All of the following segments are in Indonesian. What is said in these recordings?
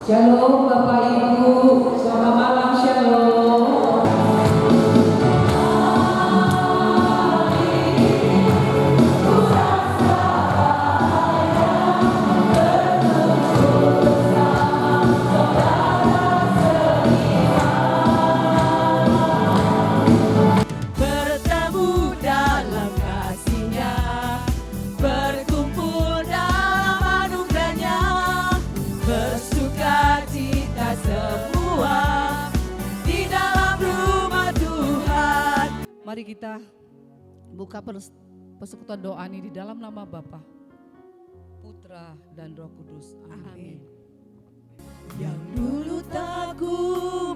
Shalom Bapak Ibu, selamat malam Shalom. Bertemu dalam kasih-Nya, berkumpul dalam anugerah-Nya, bersuka cita semua di dalam rumah Tuhan. Mari kita buka persekutuan doa ini di dalam nama Bapa, Putra dan Roh Kudus. Amin. Yang dulu tak ku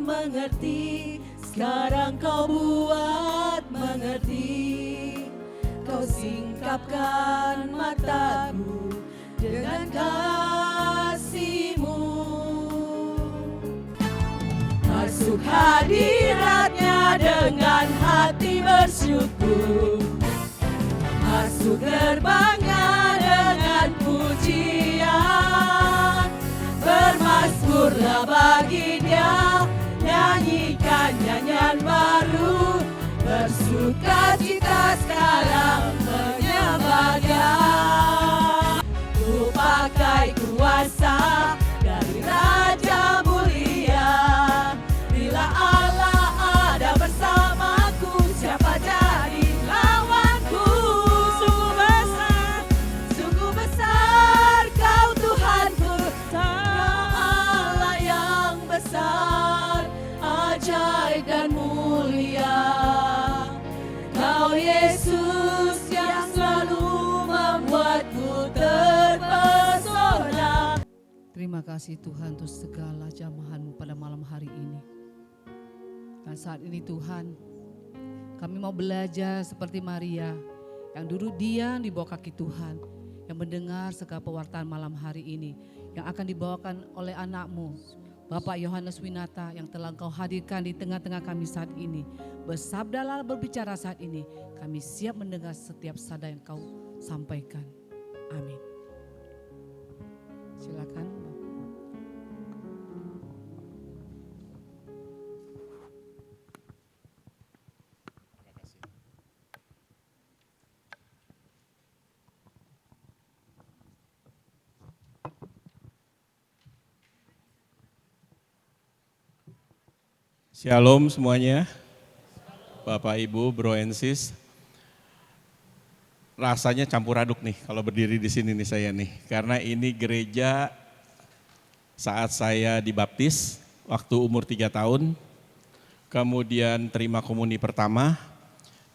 mengerti, sekarang kau buat mengerti. Kau singkapkan mataku dengan kasih-Mu. Masuk hadirat-Nya dengan hati bersyukur, masuk gerbang-Nya dengan pujian. Bermazmurlah bagi Dia, nyanyikan nyanyian baru, bersuka cita sekarang menyembah Dia. Ku pakai kuasa dari Raja Mulia, bila Allah ada bersamaku, siapa jadi lawanku? Sungguh besar Kau Tuhanku, Kau Allah yang besar, ajaib dan mulia. Kau Yesus yang selalu membuatku terpesona. Terima kasih Tuhan untuk segala jamahan-Mu pada malam hari ini. Dan saat ini Tuhan, kami mau belajar seperti Maria yang duduk diam di bawah kaki Tuhan, yang mendengar segala pewartaan malam hari ini yang akan dibawakan oleh anak-Mu, Bapak Yohanes Winata, yang telah Engkau hadirkan di tengah-tengah kami saat ini. Bersabdalah, berbicara saat ini. Kami siap mendengar setiap sabda yang Kau sampaikan. Amin. Silakan. Shalom semuanya, Bapak Ibu, Bro and Sis. Rasanya campur aduk nih kalau berdiri di sini nih saya nih. Karena ini gereja saat saya dibaptis waktu umur 3 tahun. Kemudian terima komuni pertama,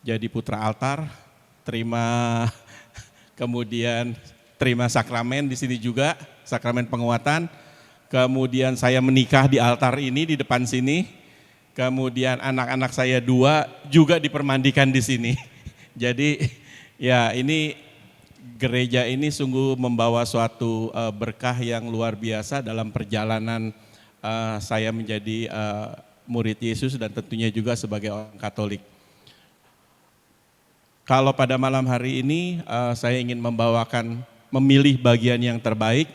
jadi putra altar, kemudian terima sakramen di sini juga, sakramen penguatan. Kemudian saya menikah di altar ini di depan sini. Kemudian anak-anak saya 2 juga dipermandikan di sini. Jadi ya ini gereja ini sungguh membawa suatu berkah yang luar biasa dalam perjalanan saya menjadi murid Yesus dan tentunya juga sebagai orang Katolik. Kalau pada malam hari ini saya ingin memilih bagian yang terbaik,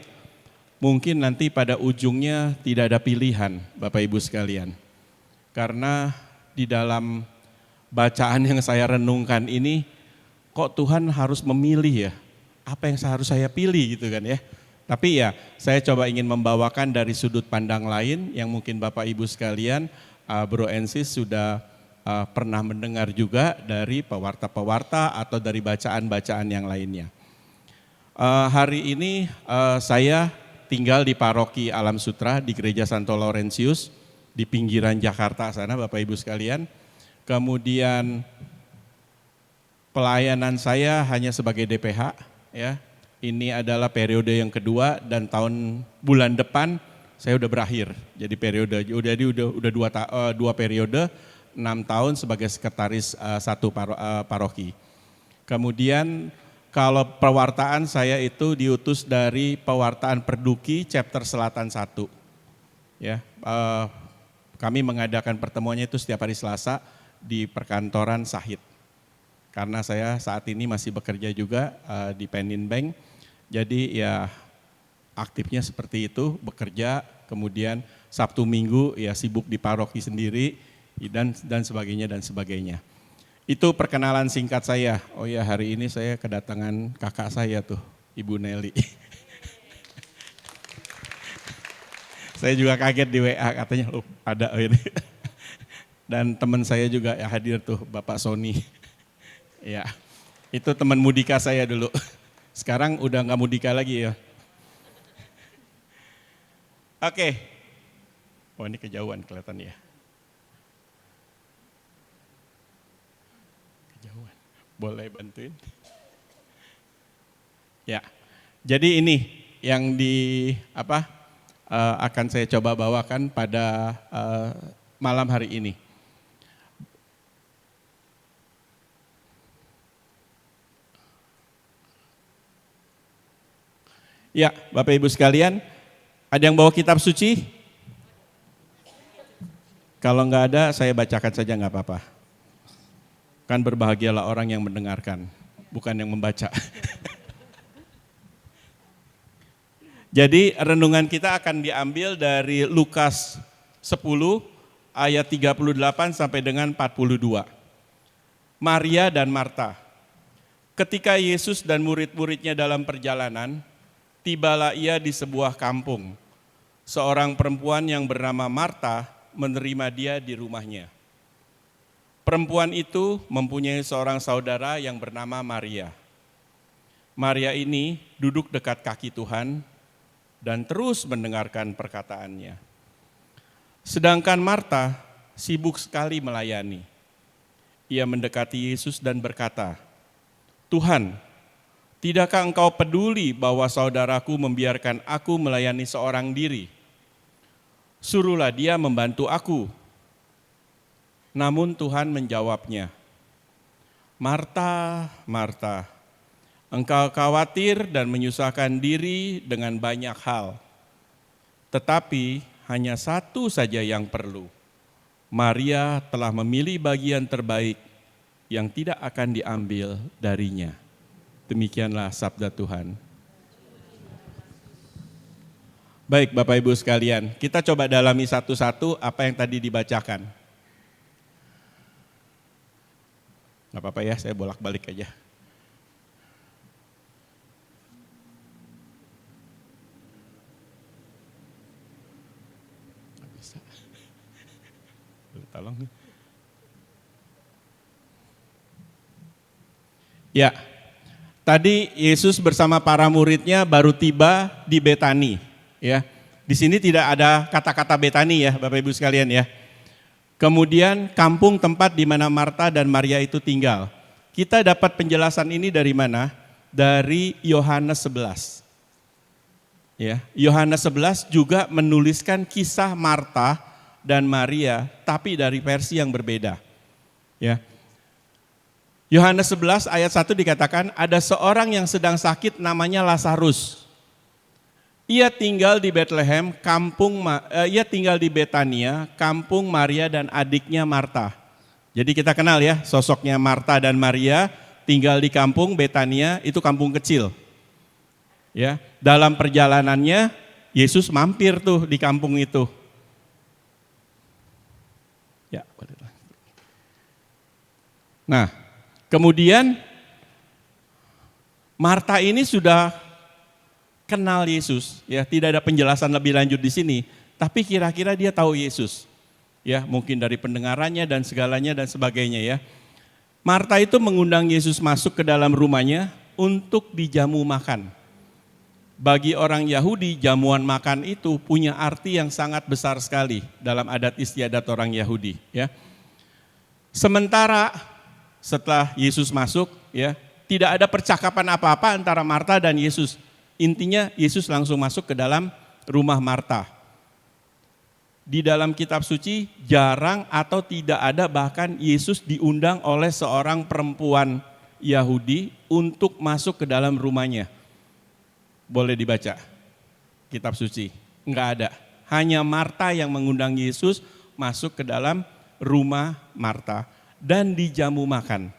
mungkin nanti pada ujungnya tidak ada pilihan Bapak Ibu sekalian. Karena di dalam bacaan yang saya renungkan ini, kok Tuhan harus memilih ya, apa yang harus saya pilih gitu kan ya. Tapi ya saya coba ingin membawakan dari sudut pandang lain yang mungkin Bapak Ibu sekalian, Bro and Sis sudah pernah mendengar juga dari pewarta-pewarta atau dari bacaan-bacaan yang lainnya. Hari ini saya tinggal di Paroki Alam Sutra di Gereja Santo Laurentius di pinggiran Jakarta sana Bapak Ibu sekalian. Kemudian pelayanan saya hanya sebagai DPH ya. Ini adalah periode yang kedua dan bulan depan saya udah berakhir. Jadi periode udah 2 periode 6 tahun sebagai sekretaris satu paroki. Kemudian kalau pewartaan saya itu diutus dari pewartaan Perduki chapter Selatan 1. Ya, kami mengadakan pertemuannya itu setiap hari Selasa di perkantoran Sahid. Karena saya saat ini masih bekerja juga di Penin Bank, jadi ya aktifnya seperti itu, bekerja kemudian Sabtu Minggu ya sibuk di paroki sendiri dan sebagainya. Itu perkenalan singkat saya. Oh ya, hari ini saya kedatangan kakak saya tuh, Ibu Nelly. Saya juga kaget di WA katanya, oh ada ini. Dan teman saya juga ya hadir tuh, Bapak Sony. Ya, itu teman mudika saya dulu. Sekarang udah nggak mudika lagi ya. Oke. Oh ini kejauhan kelihatan ya. Kejauhan. Boleh bantuin? Ya. Jadi ini yang akan saya coba bawakan pada malam hari ini. Ya, Bapak Ibu sekalian, ada yang bawa kitab suci? Kalau enggak ada, saya bacakan saja enggak apa-apa. Kan berbahagialah orang yang mendengarkan, bukan yang membaca. Jadi renungan kita akan diambil dari Lukas 10 ayat 38 sampai dengan 42. Maria dan Marta. Ketika Yesus dan murid-muridnya dalam perjalanan, tibalah ia di sebuah kampung. Seorang perempuan yang bernama Marta menerima dia di rumahnya. Perempuan itu mempunyai seorang saudara yang bernama Maria. Maria ini duduk dekat kaki Tuhan dan terus mendengarkan perkataannya. Sedangkan Marta sibuk sekali melayani. Ia mendekati Yesus dan berkata, "Tuhan, tidakkah engkau peduli bahwa saudaraku membiarkan aku melayani seorang diri? Suruhlah dia membantu aku." Namun Tuhan menjawabnya, "Marta, Marta, engkau khawatir dan menyusahkan diri dengan banyak hal. Tetapi hanya satu saja yang perlu. Maria telah memilih bagian terbaik yang tidak akan diambil darinya." Demikianlah sabda Tuhan. Baik Bapak Ibu sekalian, kita coba dalami satu-satu apa yang tadi dibacakan. Gak apa-apa ya, saya bolak-balik aja. Gak bisa. Tolong. Ya, tadi Yesus bersama para muridnya baru tiba di Betani. Ya, di sini tidak ada kata-kata Betani ya Bapak Ibu sekalian ya. Kemudian kampung tempat di mana Marta dan Maria itu tinggal. Kita dapat penjelasan ini dari mana? Dari Yohanes 11. Ya, Yohanes 11 juga menuliskan kisah Marta dan Maria, tapi dari versi yang berbeda. Ya. Yohanes 11 ayat 1 dikatakan, ada seorang yang sedang sakit namanya Lazarus. Ia tinggal di Bethlehem, ia tinggal di Betania, kampung Maria dan adiknya Marta. Jadi kita kenal ya sosoknya Marta dan Maria tinggal di kampung Betania, itu kampung kecil. Ya, dalam perjalanannya Yesus mampir tuh di kampung itu. Ya, nah, kemudian Marta ini sudah kenal Yesus, ya tidak ada penjelasan lebih lanjut di sini, tapi kira-kira dia tahu Yesus, ya mungkin dari pendengarannya dan segalanya dan sebagainya ya. Marta itu mengundang Yesus masuk ke dalam rumahnya untuk dijamu makan. Bagi orang Yahudi, jamuan makan itu punya arti yang sangat besar sekali dalam adat istiadat orang Yahudi, ya. Sementara setelah Yesus masuk, ya tidak ada percakapan apa-apa antara Marta dan Yesus. Intinya Yesus langsung masuk ke dalam rumah Marta. Di dalam kitab suci jarang atau tidak ada bahkan Yesus diundang oleh seorang perempuan Yahudi untuk masuk ke dalam rumahnya. Boleh dibaca kitab suci, enggak ada. Hanya Marta yang mengundang Yesus masuk ke dalam rumah Marta dan dijamu makan.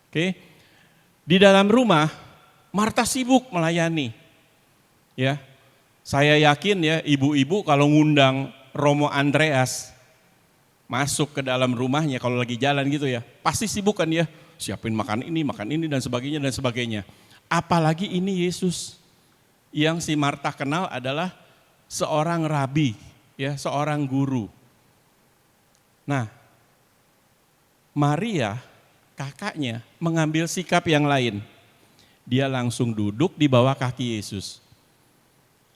Oke. Di dalam rumah Marta sibuk melayani. Ya, Saya yakin ya ibu-ibu kalau ngundang Romo Andreas masuk ke dalam rumahnya kalau lagi jalan gitu ya, pasti sibuk kan ya, siapin makan ini dan sebagainya dan sebagainya. Apalagi ini Yesus yang si Marta kenal adalah seorang rabi, ya, seorang guru. Nah, Maria, kakaknya, mengambil sikap yang lain. Dia langsung duduk di bawah kaki Yesus.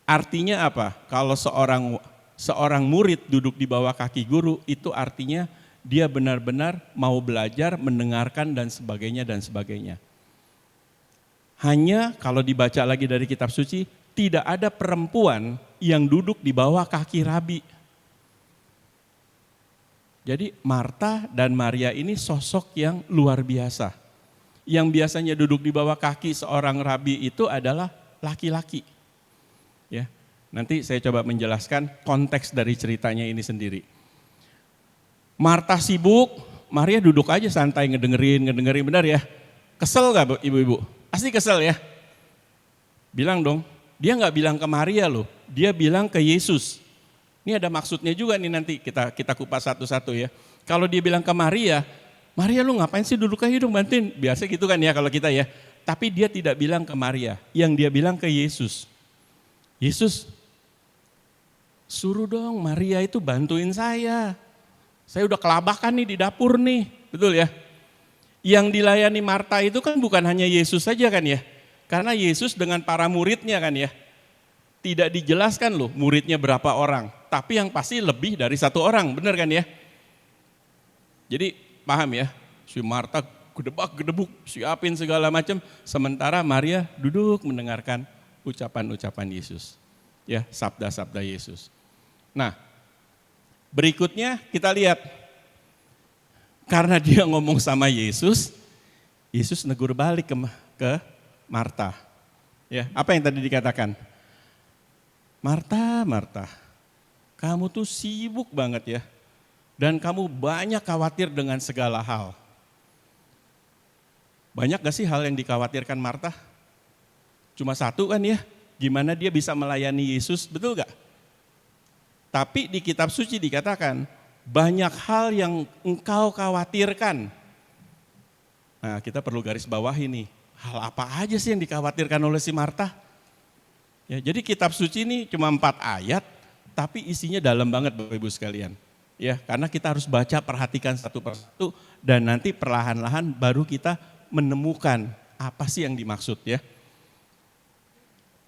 Artinya apa? Kalau seorang murid duduk di bawah kaki guru, itu artinya dia benar-benar mau belajar, mendengarkan dan sebagainya dan sebagainya. Hanya kalau dibaca lagi dari kitab suci, tidak ada perempuan yang duduk di bawah kaki rabi. Jadi Marta dan Maria ini sosok yang luar biasa. Yang biasanya duduk di bawah kaki seorang rabi itu adalah laki-laki. Ya, nanti saya coba menjelaskan konteks dari ceritanya ini sendiri. Marta sibuk, Maria duduk aja santai ngedengerin benar ya. Kesel gak ibu-ibu? Pasti kesel ya. Bilang dong, dia gak bilang ke Maria loh, dia bilang ke Yesus. Ini ada maksudnya juga nih nanti kita kupas satu-satu ya. Kalau dia bilang ke Maria, Maria lu ngapain sih duduk aja dong bantuin. Biasa gitu kan ya kalau kita ya. Tapi dia tidak bilang ke Maria, yang dia bilang ke Yesus. Yesus, suruh dong Maria itu bantuin saya. Saya udah kelabakan nih di dapur nih, betul ya. Yang dilayani Marta itu kan bukan hanya Yesus saja kan ya. Karena Yesus dengan para muridnya kan ya. Tidak dijelaskan loh muridnya berapa orang. Tapi yang pasti lebih dari satu orang, benar kan ya. Jadi paham ya, si Marta gedebak-gedebuk, siapin segala macam. Sementara Maria duduk mendengarkan ucapan-ucapan Yesus. Ya, sabda-sabda Yesus. Nah, berikutnya kita lihat. Karena dia ngomong sama Yesus, Yesus negur balik ke Marta. Ya, apa yang tadi dikatakan? Marta, Marta, kamu tuh sibuk banget ya. Dan kamu banyak khawatir dengan segala hal. Banyak gak sih hal yang dikhawatirkan Marta? Cuma satu kan ya, gimana dia bisa melayani Yesus, betul gak? Tapi di kitab suci dikatakan, banyak hal yang engkau khawatirkan. Nah, kita perlu garis bawah ini. Hal apa aja sih yang dikhawatirkan oleh si Marta? Ya, jadi kitab suci ini cuma 4 ayat, tapi isinya dalam banget Bapak Ibu sekalian. Ya, karena kita harus baca, perhatikan satu persatu, dan nanti perlahan-lahan baru kita menemukan apa sih yang dimaksud ya.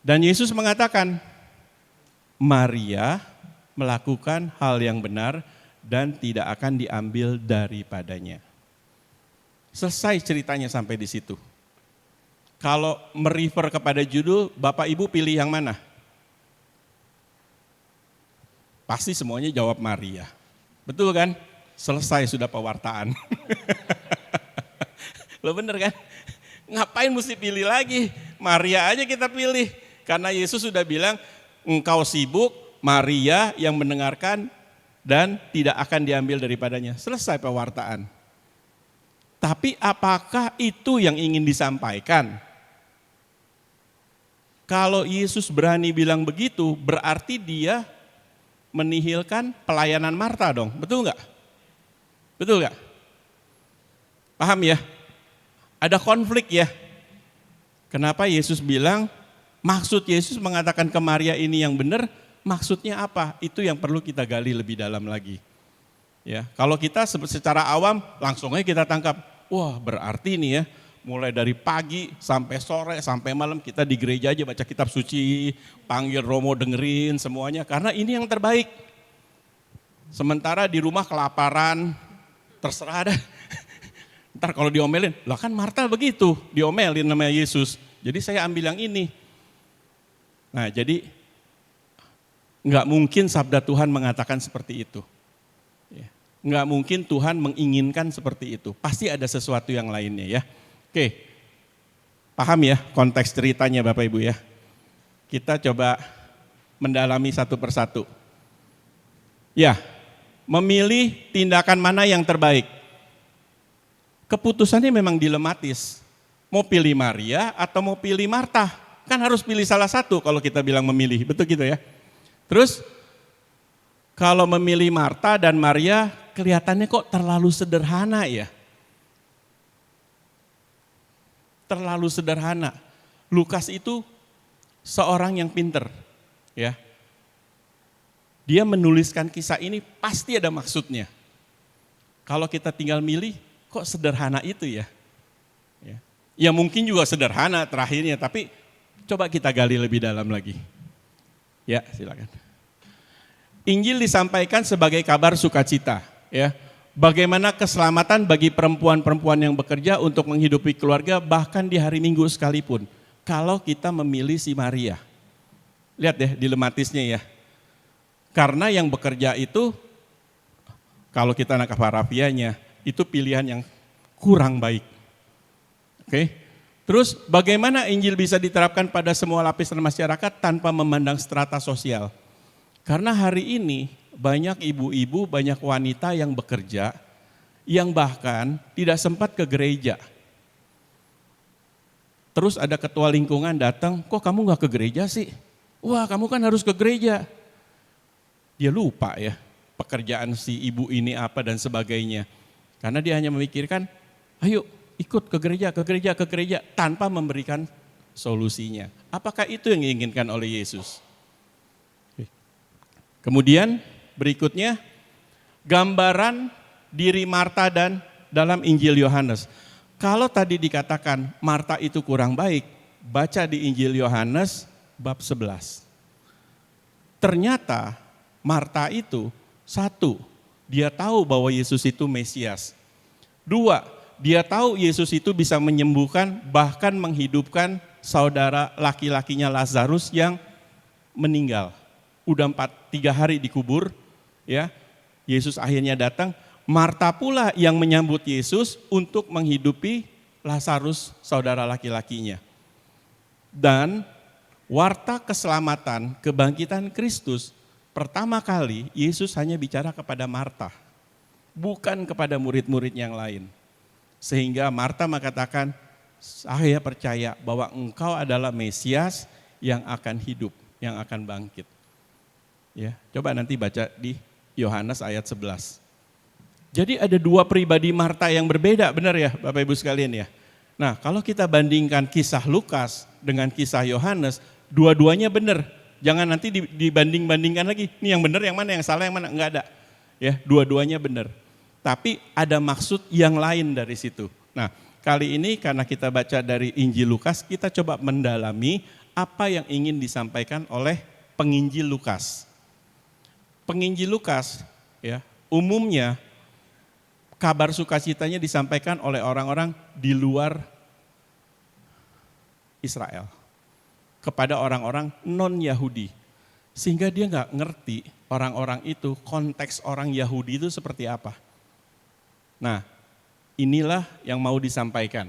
Dan Yesus mengatakan, Maria melakukan hal yang benar dan tidak akan diambil daripadanya. Selesai ceritanya sampai di situ. Kalau merefer kepada judul, Bapak Ibu pilih yang mana? Pasti semuanya jawab Maria. Betul kan? Selesai sudah pewartaan. Lo bener kan? Ngapain mesti pilih lagi? Maria aja kita pilih. Karena Yesus sudah bilang, engkau sibuk, Maria yang mendengarkan dan tidak akan diambil daripadanya. Selesai pewartaan. Tapi apakah itu yang ingin disampaikan? Kalau Yesus berani bilang begitu, berarti dia menihilkan pelayanan Marta dong, betul nggak? Betul nggak? Paham ya? Ada konflik ya. Kenapa Yesus bilang, maksud Yesus mengatakan ke Maria ini yang benar, maksudnya apa? Itu yang perlu kita gali lebih dalam lagi. Ya, kalau kita secara awam langsung aja kita tangkap, wah berarti nih ya, mulai dari pagi sampai sore sampai malam kita di gereja aja baca kitab suci, panggil Romo dengerin semuanya karena ini yang terbaik. Sementara di rumah kelaparan, terserah dah. Ntar kalau diomelin, lah kan Marta begitu, diomelin nama Yesus. Jadi saya ambil yang ini. Nah jadi nggak mungkin sabda Tuhan mengatakan seperti itu. Nggak mungkin Tuhan menginginkan seperti itu. Pasti ada sesuatu yang lainnya ya. Oke, paham ya konteks ceritanya Bapak Ibu ya. Kita coba mendalami satu persatu. Ya, memilih tindakan mana yang terbaik. Keputusannya memang dilematis. Mau pilih Maria atau mau pilih Marta? Kan harus pilih salah satu kalau kita bilang memilih, betul gitu ya. Terus kalau memilih Marta dan Maria kelihatannya kok terlalu sederhana ya. Terlalu sederhana. Lukas itu seorang yang pinter ya. Dia menuliskan kisah ini pasti ada maksudnya. Kalau kita tinggal milih, kok sederhana itu ya? Ya mungkin juga sederhana terakhirnya, tapi coba kita gali lebih dalam lagi. Ya silakan. Injil disampaikan sebagai kabar sukacita. Ya, bagaimana keselamatan bagi perempuan-perempuan yang bekerja untuk menghidupi keluarga bahkan di hari Minggu sekalipun. Kalau kita memilih si Maria. Lihat deh dilematisnya ya. Karena yang bekerja itu, kalau kita nangkap harafiahnya, itu pilihan yang kurang baik. Oke. Terus bagaimana Injil bisa diterapkan pada semua lapisan masyarakat tanpa memandang strata sosial? Karena hari ini banyak ibu-ibu, banyak wanita yang bekerja, yang bahkan tidak sempat ke gereja. Terus ada ketua lingkungan datang, kok kamu gak ke gereja sih? Wah kamu kan harus ke gereja. Dia lupa ya pekerjaan si ibu ini apa dan sebagainya. Karena dia hanya memikirkan, ayo ikut ke gereja tanpa memberikan solusinya. Apakah itu yang diinginkan oleh Yesus? Kemudian berikutnya gambaran diri Marta dan dalam Injil Yohanes. Kalau tadi dikatakan Marta itu kurang baik, baca di Injil Yohanes bab 11. Ternyata Marta itu, satu, dia tahu bahwa Yesus itu Mesias. Dua, dia tahu Yesus itu bisa menyembuhkan bahkan menghidupkan saudara laki-lakinya Lazarus yang meninggal. Udah 3 hari dikubur, ya. Yesus akhirnya datang. Marta pula yang menyambut Yesus untuk menghidupi Lazarus saudara laki-lakinya. Dan warta keselamatan, kebangkitan Kristus, pertama kali Yesus hanya bicara kepada Marta, bukan kepada murid-murid yang lain. Sehingga Marta mengatakan, saya percaya bahwa engkau adalah Mesias yang akan hidup, yang akan bangkit. Ya, coba nanti baca di Yohanes ayat 11. Jadi ada 2 pribadi Marta yang berbeda, benar ya Bapak Ibu sekalian ya. Nah kalau kita bandingkan kisah Lukas dengan kisah Yohanes, dua-duanya benar. Jangan nanti dibanding-bandingkan lagi, ini yang benar yang mana, yang salah yang mana, enggak ada. Ya, dua-duanya benar. Tapi ada maksud yang lain dari situ. Nah, kali ini karena kita baca dari Injil Lukas, kita coba mendalami apa yang ingin disampaikan oleh penginjil Lukas. Penginjil Lukas, ya, umumnya kabar sukacitanya disampaikan oleh orang-orang di luar Israel kepada orang-orang non-Yahudi. Sehingga dia nggak ngerti orang-orang itu, konteks orang Yahudi itu seperti apa. Nah, inilah yang mau disampaikan.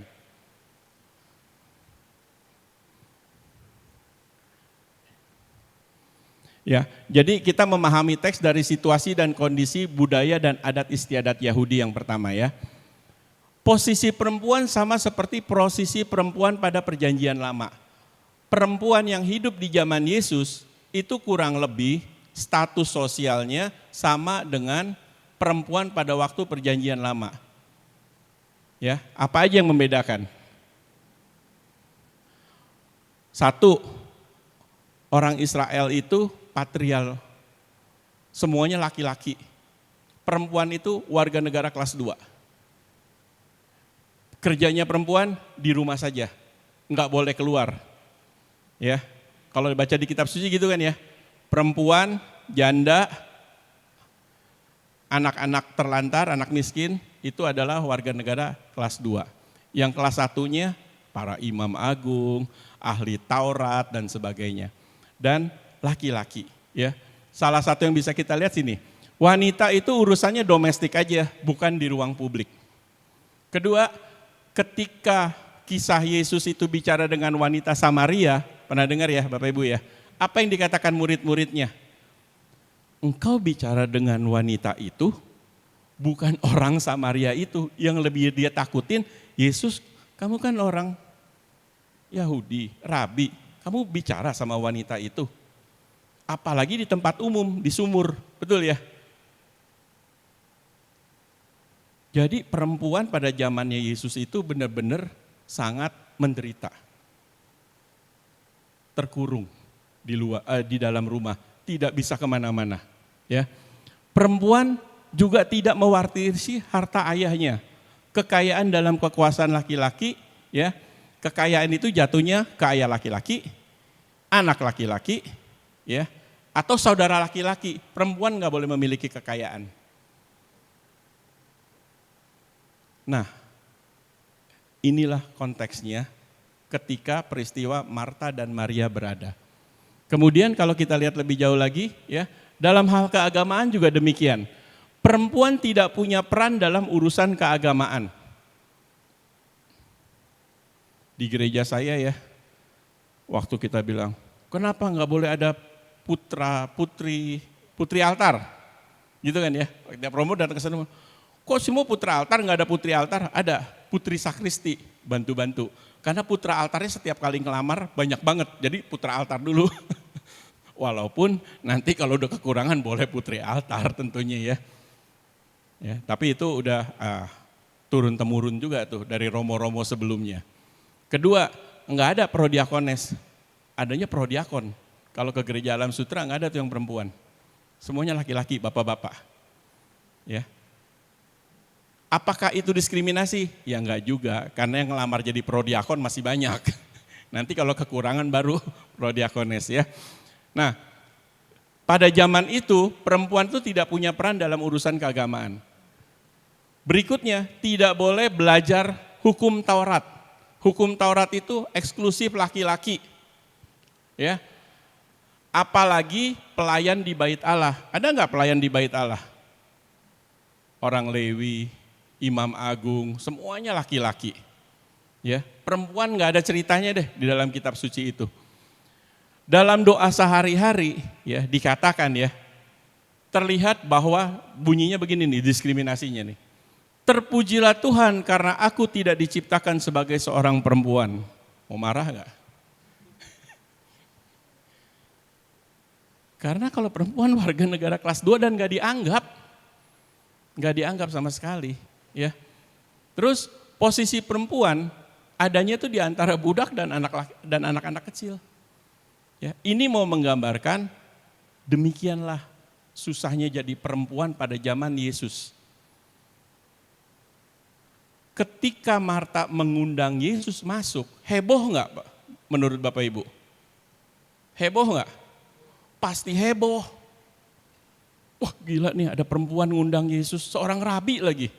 Ya, jadi kita memahami teks dari situasi dan kondisi budaya dan adat istiadat Yahudi yang pertama ya. Posisi perempuan sama seperti posisi perempuan pada perjanjian lama. Perempuan yang hidup di zaman Yesus itu kurang lebih status sosialnya sama dengan perempuan pada waktu perjanjian lama. Ya, apa aja yang membedakan? Satu, orang Israel itu patrial, semuanya laki-laki. Perempuan itu warga negara kelas 2. Kerjanya perempuan di rumah saja, nggak boleh keluar. Ya, kalau dibaca di kitab suci gitu kan ya, perempuan, janda, anak-anak terlantar, anak miskin, itu adalah warga negara kelas 2. Yang kelas 1-nya para imam agung, ahli Taurat dan sebagainya. Dan laki-laki ya. Salah satu yang bisa kita lihat sini, wanita itu urusannya domestik aja, bukan di ruang publik. Kedua, ketika kisah Yesus itu bicara dengan wanita Samaria, pernah dengar ya Bapak Ibu ya, apa yang dikatakan murid-muridnya? Engkau bicara dengan wanita itu, bukan orang Samaria itu. Yang lebih dia takutin, Yesus kamu kan orang Yahudi, rabi, Kamu bicara sama wanita itu. Apalagi di tempat umum, di sumur, betul ya? Jadi perempuan pada zamannya Yesus itu benar-benar sangat menderita. Terkurung di dalam rumah, tidak bisa kemana-mana. Ya. Perempuan juga tidak mewarisi harta ayahnya. Kekayaan dalam kekuasaan laki-laki, ya, kekayaan itu jatuhnya ke ayah laki-laki, anak laki-laki, ya, atau saudara laki-laki. Perempuan nggak boleh memiliki kekayaan. Nah, inilah konteksnya ketika peristiwa Marta dan Maria berada. Kemudian kalau kita lihat lebih jauh lagi, ya, dalam hal keagamaan juga demikian. Perempuan tidak punya peran dalam urusan keagamaan. Di gereja saya ya, waktu kita bilang, kenapa nggak boleh ada putri altar? Gitu kan ya, kita promo datang ke sana. Kok semua putra altar, nggak ada putri altar? Ada, putri sakristi, bantu-bantu. Karena putra altarnya setiap kali ngelamar banyak banget, jadi putra altar dulu. Walaupun nanti kalau udah kekurangan boleh putri altar tentunya ya. Ya, tapi itu udah turun-temurun juga tuh dari romo-romo sebelumnya. Kedua, nggak ada prodiakones, adanya prodiakon. Kalau ke gereja Alam Sutra nggak ada tuh yang perempuan. Semuanya laki-laki, bapak-bapak. Ya. Apakah itu diskriminasi? Ya enggak juga, karena yang ngelamar jadi prodiakon masih banyak. Nanti kalau kekurangan baru prodiakones ya. Nah, pada zaman itu perempuan itu tidak punya peran dalam urusan keagamaan. Berikutnya, tidak boleh belajar hukum Taurat. Hukum Taurat itu eksklusif laki-laki. Ya. Apalagi pelayan di Bait Allah. Ada enggak pelayan di Bait Allah? Orang Lewi, Imam Agung, semuanya laki-laki. Ya, perempuan nggak ada ceritanya deh di dalam kitab suci itu. Dalam doa sehari-hari ya dikatakan ya, terlihat bahwa bunyinya begini nih, diskriminasinya nih. Terpujilah Tuhan karena aku tidak diciptakan sebagai seorang perempuan. Mau marah nggak? Karena kalau perempuan warga negara kelas 2 dan nggak dianggap sama sekali. Ya, terus posisi perempuan adanya itu di antara budak dan anak-anak kecil. Ya, ini mau menggambarkan demikianlah susahnya jadi perempuan pada zaman Yesus. Ketika Marta mengundang Yesus masuk, heboh nggak, Pak? Menurut Bapak Ibu? Heboh nggak? Pasti heboh. Wah gila nih ada perempuan ngundang Yesus, seorang rabi lagi.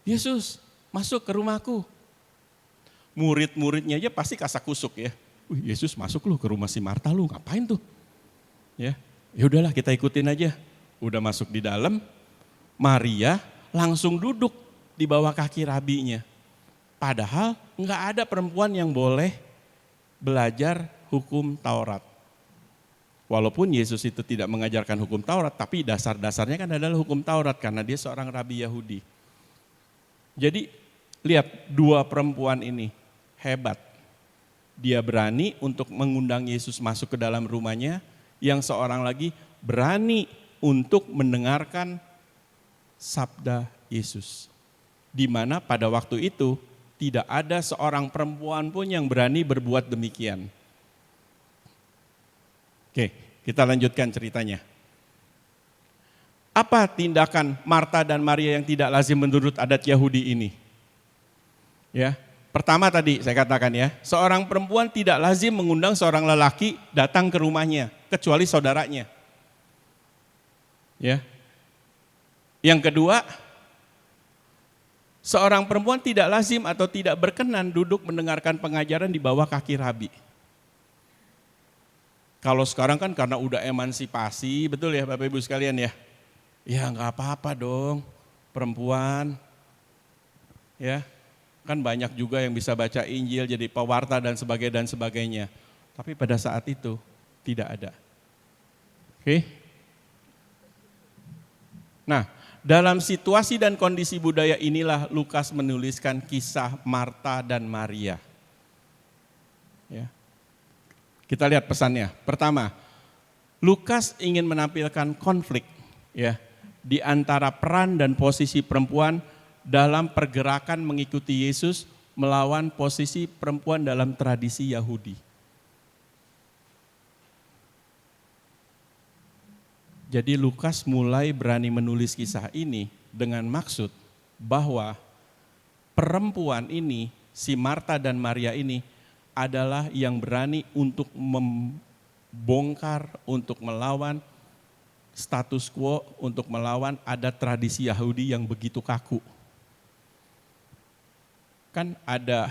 Yesus masuk ke rumahku. Murid-muridnya aja pasti kasak kusuk ya. Yesus masuk lu ke rumah si Marta lu, ngapain tuh? Ya udahlah kita ikutin aja. Udah masuk di dalam, Maria langsung duduk di bawah kaki rabinya. Padahal nggak ada perempuan yang boleh belajar hukum Taurat. Walaupun Yesus itu tidak mengajarkan hukum Taurat, tapi dasar-dasarnya kan adalah hukum Taurat karena dia seorang rabi Yahudi. Jadi lihat dua perempuan ini hebat. Dia berani untuk mengundang Yesus masuk ke dalam rumahnya, yang seorang lagi berani untuk mendengarkan sabda Yesus. Di mana pada waktu itu tidak ada seorang perempuan pun yang berani berbuat demikian. Oke, kita lanjutkan ceritanya. Apa tindakan Marta dan Maria yang tidak lazim menurut adat Yahudi ini? Ya, pertama tadi saya katakan ya, seorang perempuan tidak lazim mengundang seorang lelaki datang ke rumahnya, kecuali saudaranya. Ya. Yang kedua, seorang perempuan tidak lazim atau tidak berkenan duduk mendengarkan pengajaran di bawah kaki rabi. Kalau sekarang kan karena udah emansipasi, betul ya Bapak Ibu sekalian ya? Ya nggak apa-apa dong, perempuan. Ya, kan banyak juga yang bisa baca Injil, jadi pewarta dan sebagainya. Tapi pada saat itu tidak ada. Oke? Nah, dalam situasi dan kondisi budaya inilah Lukas menuliskan kisah Marta dan Maria. Ya, Kita lihat pesannya. Pertama, Lukas ingin menampilkan konflik ya di antara peran dan posisi perempuan dalam pergerakan mengikuti Yesus melawan posisi perempuan dalam tradisi Yahudi. Jadi Lukas mulai berani menulis kisah ini dengan maksud bahwa perempuan ini, si Marta dan Maria ini adalah yang berani untuk membongkar, untuk melawan status quo, untuk melawan adat tradisi Yahudi yang begitu kaku. Kan ada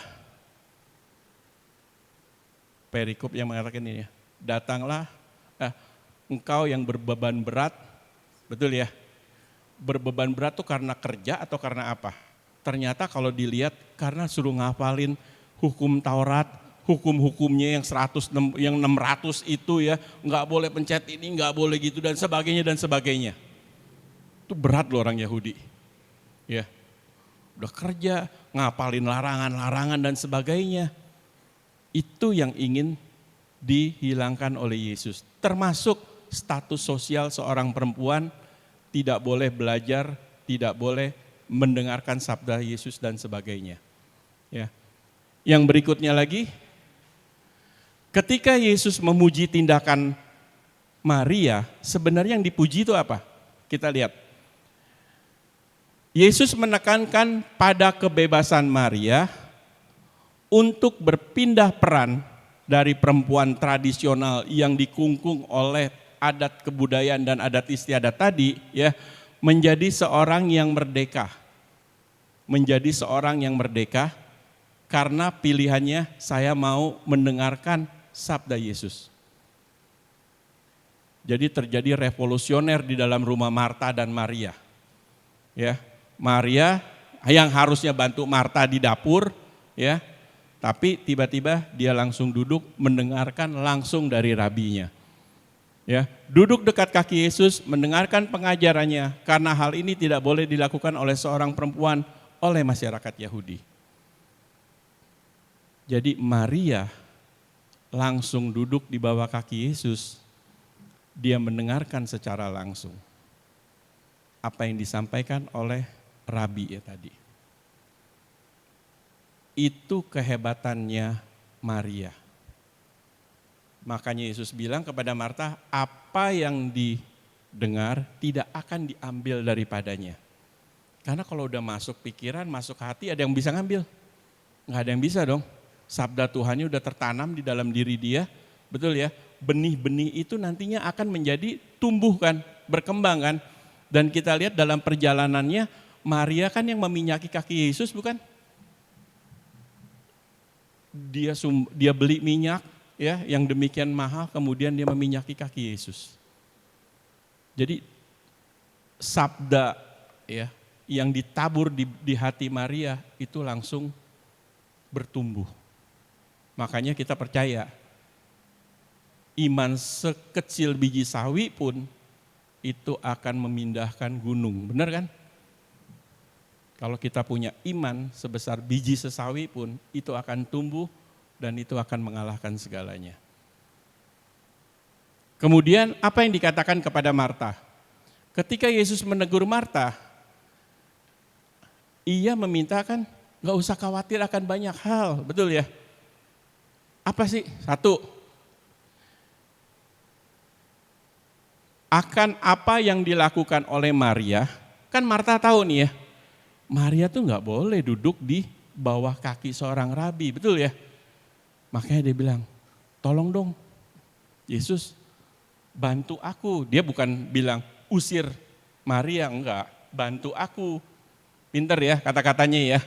perikop yang mengatakan ini ya, datanglah engkau yang berbeban berat, betul ya? Berbeban berat tuh karena kerja atau karena apa? Ternyata kalau dilihat karena suruh ngafalin hukum Taurat, hukum-hukumnya yang 600 itu ya, nggak boleh pencet ini, nggak boleh gitu dan sebagainya. Itu berat loh orang Yahudi. Ya. Udah kerja, ngapalin larangan-larangan dan sebagainya. Itu yang ingin dihilangkan oleh Yesus. Termasuk status sosial seorang perempuan tidak boleh belajar, tidak boleh mendengarkan sabda Yesus dan sebagainya. Ya. Yang berikutnya lagi, ketika Yesus memuji tindakan Maria, sebenarnya yang dipuji itu apa? Kita lihat. Yesus menekankan pada kebebasan Maria untuk berpindah peran dari perempuan tradisional yang dikungkung oleh adat kebudayaan dan adat istiadat tadi ya, menjadi seorang yang merdeka. Menjadi seorang yang merdeka karena pilihannya saya mau mendengarkan sabda Yesus. Jadi terjadi revolusioner di dalam rumah Marta dan Maria. Ya, Maria yang harusnya bantu Marta di dapur ya, tapi tiba-tiba dia langsung duduk mendengarkan langsung dari rabinya. Ya, duduk dekat kaki Yesus mendengarkan pengajarannya karena hal ini tidak boleh dilakukan oleh seorang perempuan oleh masyarakat Yahudi. Jadi Maria langsung duduk di bawah kaki Yesus, dia mendengarkan secara langsung apa yang disampaikan oleh Rabi ya tadi. Itu kehebatannya Maria. Makanya Yesus bilang kepada Marta, apa yang didengar tidak akan diambil daripadanya. Karena kalau udah masuk pikiran, masuk hati, ada yang bisa ngambil? Nggak ada yang bisa dong. Sabda Tuhannya udah tertanam di dalam diri dia, betul ya? Benih-benih itu nantinya akan menjadi tumbuh kan, berkembang kan. Dan kita lihat dalam perjalanannya, Maria kan yang meminyaki kaki Yesus bukan? Dia beli minyak ya yang demikian mahal, kemudian dia meminyaki kaki Yesus. Jadi sabda ya yang ditabur di hati Maria itu langsung bertumbuh. Makanya kita percaya iman sekecil biji sawi pun itu akan memindahkan gunung, benar kan? Kalau kita punya iman sebesar biji sesawi pun itu akan tumbuh dan itu akan mengalahkan segalanya. Kemudian apa yang dikatakan kepada Marta? Ketika Yesus menegur Marta, ia memintakan gak usah khawatir akan banyak hal, betul ya? Apa sih? Satu, akan apa yang dilakukan oleh Maria, kan Marta tahu nih ya, Maria tuh gak boleh duduk di bawah kaki seorang rabi, betul ya? Makanya dia bilang, tolong dong Yesus bantu aku. Dia bukan bilang usir Maria, enggak, bantu aku. Pinter ya kata-katanya ya.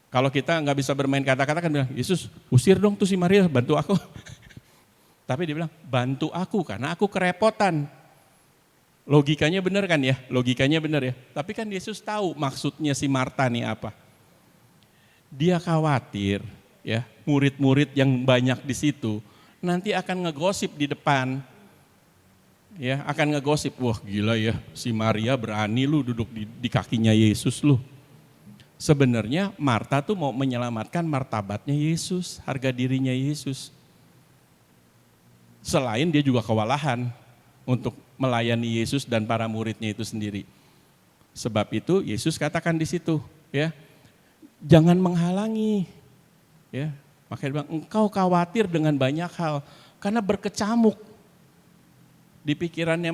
Kalau kita nggak bisa bermain kata-kata kan bilang, Yesus usir dong tuh si Maria, bantu aku. Tapi dia bilang, bantu aku karena aku kerepotan. Logikanya benar kan ya, logikanya benar ya. Tapi kan Yesus tahu maksudnya si Marta nih apa. Dia khawatir ya, murid-murid yang banyak di situ nanti akan ngegosip di depan. Ya, akan ngegosip, wah gila ya si Maria berani lu duduk di kakinya Yesus lu. Sebenarnya Marta tuh mau menyelamatkan martabatnya Yesus, harga dirinya Yesus. Selain dia juga kewalahan untuk melayani Yesus dan para muridnya itu sendiri. Sebab itu Yesus katakan di situ, ya, jangan menghalangi. Ya, makanya dia bilang, engkau khawatir dengan banyak hal karena berkecamuk di pikirannya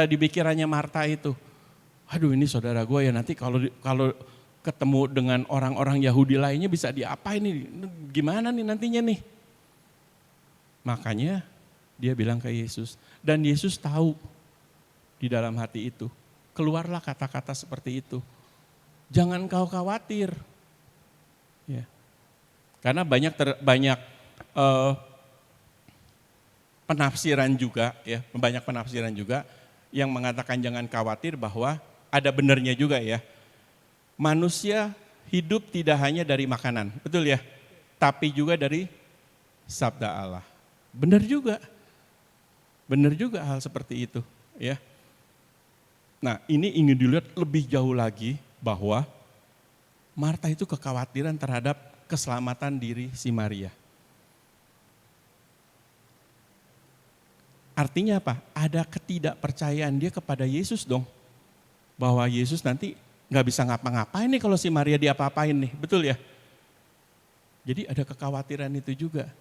di pikirannya Marta itu. Aduh, ini saudara gue ya, nanti kalau ketemu dengan orang-orang Yahudi lainnya bisa diapain nih? Gimana nih nantinya nih? Makanya dia bilang ke Yesus, dan Yesus tahu di dalam hati itu. Keluarlah kata-kata seperti itu. Jangan kau khawatir. Ya. Karena banyak penafsiran juga, ya, banyak penafsiran juga yang mengatakan jangan khawatir, bahwa ada benarnya juga ya. Manusia hidup tidak hanya dari makanan, betul ya? Tapi juga dari sabda Allah. Benar juga. Benar juga hal seperti itu, ya. Nah, ini ingin dilihat lebih jauh lagi bahwa Marta itu kekhawatiran terhadap keselamatan diri si Maria. Artinya apa? Ada ketidakpercayaan dia kepada Yesus dong. Bahwa Yesus nanti nggak bisa ngapa-ngapain nih kalau si Maria diapa-apain nih, betul ya? Jadi ada kekhawatiran itu juga.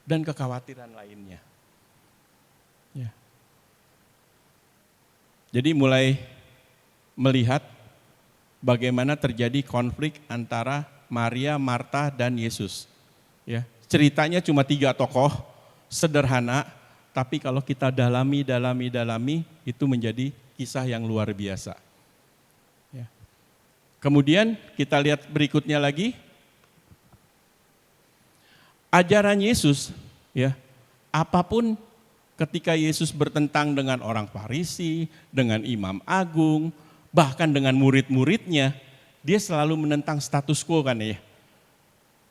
Dan kekhawatiran lainnya. Ya. Jadi mulai melihat bagaimana terjadi konflik antara Maria, Marta, dan Yesus. Ya, ceritanya cuma 3 tokoh, sederhana, tapi kalau kita dalami, itu menjadi kisah yang luar biasa. Ya. Kemudian kita lihat berikutnya lagi, ajaran Yesus, ya, apapun ketika Yesus bertentang dengan orang Farisi, dengan imam agung, bahkan dengan murid-muridnya, dia selalu menentang status quo kan ya.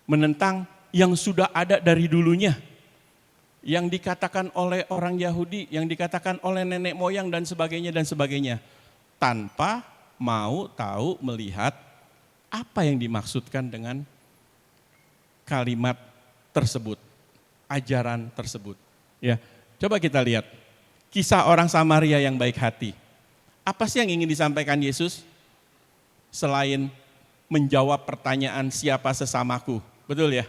Menentang yang sudah ada dari dulunya. Yang dikatakan oleh orang Yahudi, yang dikatakan oleh nenek moyang dan sebagainya. Tanpa mau tahu, melihat apa yang dimaksudkan dengan kalimat tersebut, ajaran tersebut. Ya, coba kita lihat kisah orang Samaria yang baik hati. Apa sih yang ingin disampaikan Yesus? Selain menjawab pertanyaan siapa sesamaku, betul ya?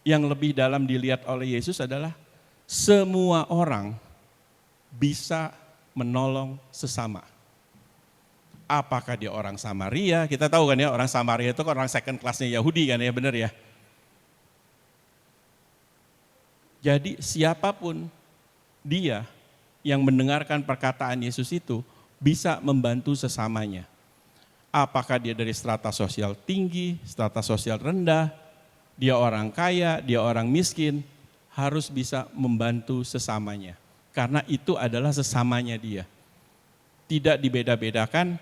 Yang lebih dalam dilihat oleh Yesus adalah semua orang bisa menolong sesama. Apakah dia orang Samaria? Kita tahu kan ya, orang Samaria itu kan orang second class-nya Yahudi kan ya, benar ya? Jadi siapapun dia yang mendengarkan perkataan Yesus itu bisa membantu sesamanya. Apakah dia dari strata sosial tinggi, strata sosial rendah, dia orang kaya, dia orang miskin, harus bisa membantu sesamanya. Karena itu adalah sesamanya dia. Tidak dibeda-bedakan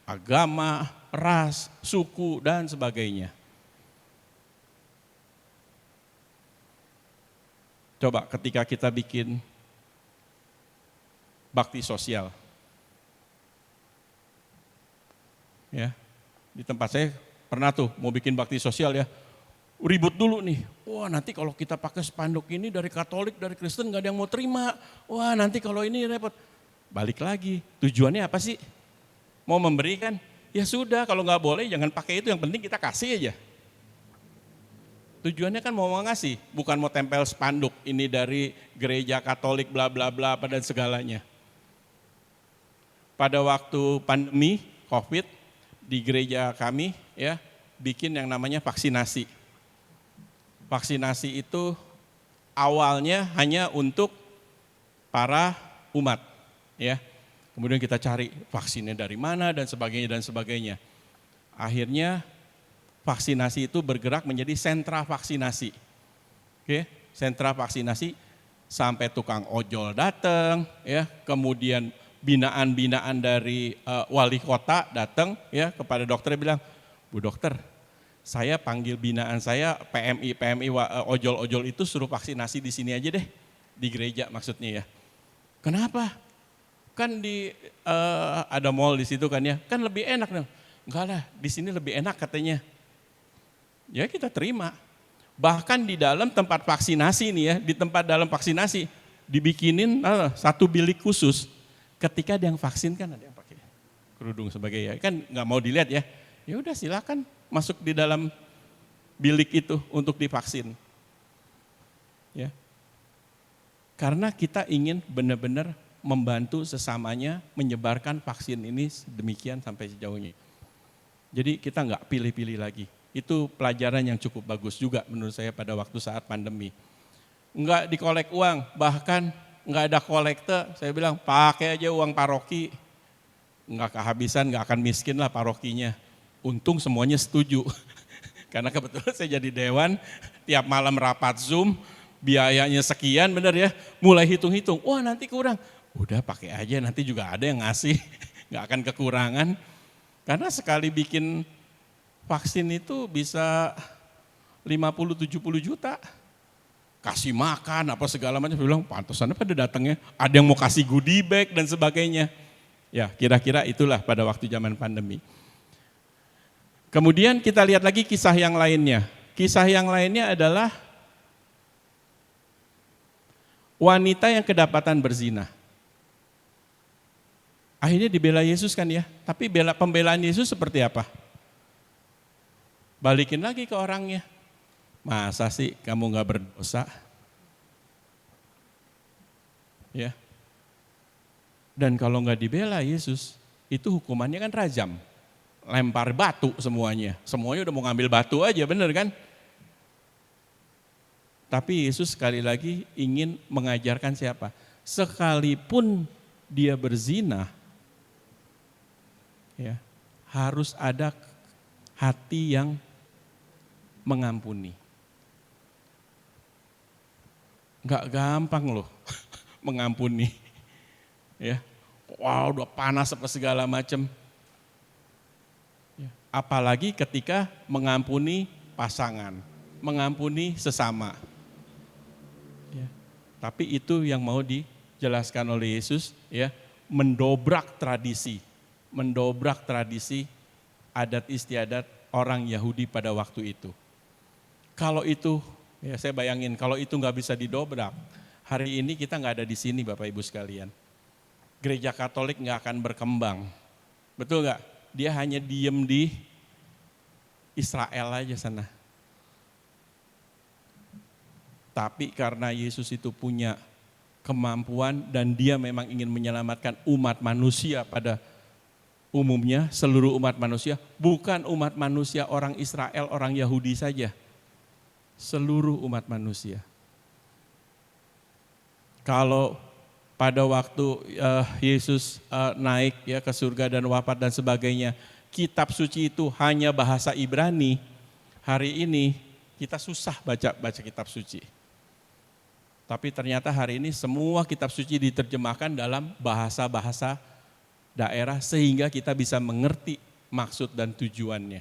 agama, ras, suku, dan sebagainya. Coba ketika kita bikin bakti sosial. Ya, di tempat saya pernah tuh mau bikin bakti sosial ya. Ribut dulu nih. Wah, nanti kalau kita pakai spanduk ini dari Katolik, dari Kristen gak ada yang mau terima. Wah, nanti kalau ini repot. Balik lagi, tujuannya apa sih? Mau memberikan? Ya sudah, kalau gak boleh jangan pakai itu, yang penting kita kasih aja. Tujuannya kan mau ngasih, bukan mau tempel spanduk ini dari gereja Katolik bla bla bla dan segalanya. Pada waktu pandemi Covid di gereja kami ya bikin yang namanya vaksinasi. Vaksinasi itu awalnya hanya untuk para umat ya. Kemudian kita cari vaksinnya dari mana dan sebagainya. Akhirnya vaksinasi itu bergerak menjadi sentra vaksinasi. Oke, sentra vaksinasi sampai tukang ojol datang ya, kemudian binaan-binaan dari wali kota datang ya kepada dokter bilang, "Bu dokter, saya panggil binaan saya PMI ojol-ojol itu suruh vaksinasi di sini aja deh, di gereja maksudnya ya." Kenapa? Kan ada mall di situ kan ya, kan lebih enak dong. Enggak lah, di sini lebih enak katanya. Ya kita terima. Bahkan di dalam tempat vaksinasi nih ya, di tempat dalam vaksinasi dibikinin satu bilik khusus. Ketika ada yang vaksin kan ada yang pakai kerudung sebagai ya, kan nggak mau dilihat ya. Ya udah silakan masuk di dalam bilik itu untuk divaksin. Ya. Karena kita ingin benar-benar membantu sesamanya menyebarkan vaksin ini demikian sampai sejauhnya. Jadi kita nggak pilih-pilih lagi. Itu pelajaran yang cukup bagus juga menurut saya pada waktu saat pandemi. Enggak dikolek uang, bahkan enggak ada kolekte, saya bilang pakai aja uang paroki. Enggak kehabisan, enggak akan miskin lah parokinya. Untung semuanya setuju. Karena kebetulan saya jadi dewan, tiap malam rapat Zoom, biayanya sekian benar ya, mulai hitung-hitung, wah nanti kurang. Udah pakai aja, nanti juga ada yang ngasih, enggak akan kekurangan. Karena sekali bikin vaksin itu bisa 50-70 juta. Kasih makan apa segala macam. Saya bilang pantesannya pada datangnya. Ada yang mau kasih goodie bag dan sebagainya. Ya kira-kira itulah pada waktu zaman pandemi. Kemudian kita lihat lagi kisah yang lainnya. Kisah yang lainnya adalah wanita yang kedapatan berzina. Akhirnya dibela Yesus kan ya. Tapi pembelaan Yesus seperti apa? Balikin lagi ke orangnya. Masa sih kamu gak berdosa? Ya. Dan kalau gak dibela Yesus, itu hukumannya kan rajam. Lempar batu semuanya. Semuanya udah mau ngambil batu aja, bener kan? Tapi Yesus sekali lagi ingin mengajarkan siapa? Sekalipun dia berzina, ya, harus ada hati yang mengampuni. Enggak gampang loh mengampuni. Ya. Wow, udah panas apa segala macam. Ya. Apalagi ketika mengampuni pasangan, mengampuni sesama. Ya. Tapi itu yang mau dijelaskan oleh Yesus, ya, mendobrak tradisi adat istiadat orang Yahudi pada waktu itu. Kalau itu, ya saya bayangin kalau itu nggak bisa didobrak, hari ini kita nggak ada di sini Bapak Ibu sekalian. Gereja Katolik nggak akan berkembang, betul nggak? Dia hanya diem di Israel aja sana. Tapi karena Yesus itu punya kemampuan dan dia memang ingin menyelamatkan umat manusia pada umumnya, seluruh umat manusia, bukan umat manusia orang Israel, orang Yahudi saja. Seluruh umat manusia. Kalau pada waktu Yesus naik ya ke surga dan wafat dan sebagainya, kitab suci itu hanya bahasa Ibrani. Hari ini kita susah baca kitab suci. Tapi ternyata hari ini semua kitab suci diterjemahkan dalam bahasa-bahasa daerah sehingga kita bisa mengerti maksud dan tujuannya.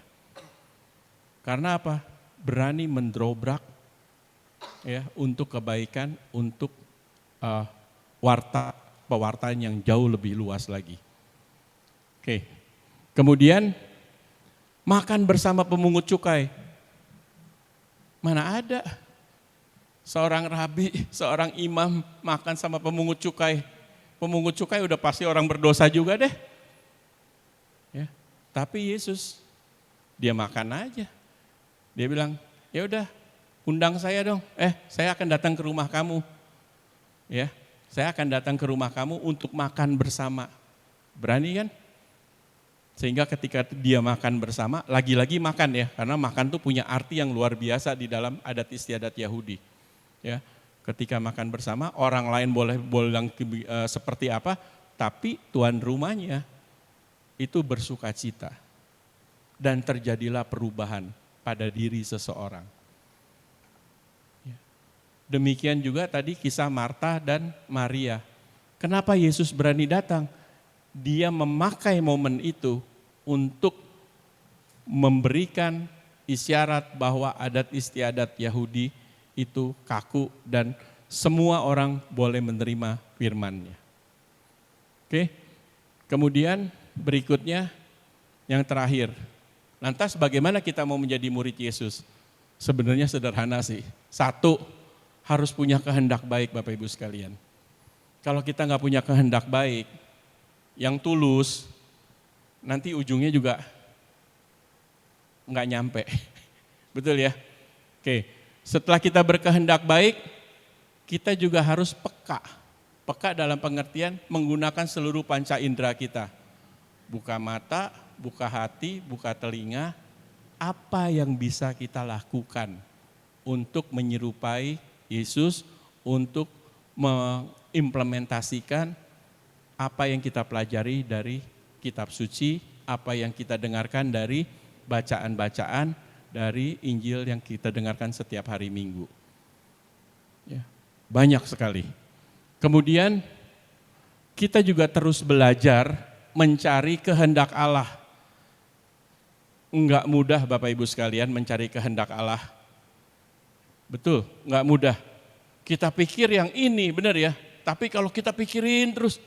Karena apa? Berani mendobrak ya untuk kebaikan, untuk pewartaan yang jauh lebih luas lagi. Oke. Kemudian makan bersama pemungut cukai. Mana ada seorang rabi, seorang imam makan sama pemungut cukai. Pemungut cukai udah pasti orang berdosa juga deh. Ya. Tapi Yesus dia makan aja. Dia bilang, ya udah, undang saya dong. Saya akan datang ke rumah kamu. Ya, saya akan datang ke rumah kamu untuk makan bersama. Berani kan? Sehingga ketika dia makan bersama, lagi-lagi makan ya, karena makan tuh punya arti yang luar biasa di dalam adat istiadat Yahudi. Ya, ketika makan bersama, orang lain boleh bilang seperti apa, tapi tuan rumahnya itu bersuka cita. Dan terjadilah perubahan pada diri seseorang. Demikian juga tadi kisah Marta dan Maria. Kenapa Yesus berani datang? Dia memakai momen itu untuk memberikan isyarat bahwa adat istiadat Yahudi itu kaku dan semua orang boleh menerima firman-Nya. Oke. Kemudian berikutnya yang terakhir. Lantas bagaimana kita mau menjadi murid Yesus? Sebenarnya sederhana sih. Satu, harus punya kehendak baik Bapak Ibu sekalian. Kalau kita nggak punya kehendak baik, yang tulus, nanti ujungnya juga nggak nyampe. Betul ya? Oke, setelah kita berkehendak baik, kita juga harus peka. Peka dalam pengertian menggunakan seluruh panca indera kita. Buka mata, buka hati, buka telinga, apa yang bisa kita lakukan untuk menyerupai Yesus, untuk mengimplementasikan apa yang kita pelajari dari kitab suci, apa yang kita dengarkan dari bacaan-bacaan dari Injil yang kita dengarkan setiap hari Minggu. Ya, banyak sekali. Kemudian kita juga terus belajar mencari kehendak Allah. Enggak mudah Bapak Ibu sekalian mencari kehendak Allah. Betul, enggak mudah. Kita pikir yang ini, benar ya. Tapi kalau kita pikirin terus,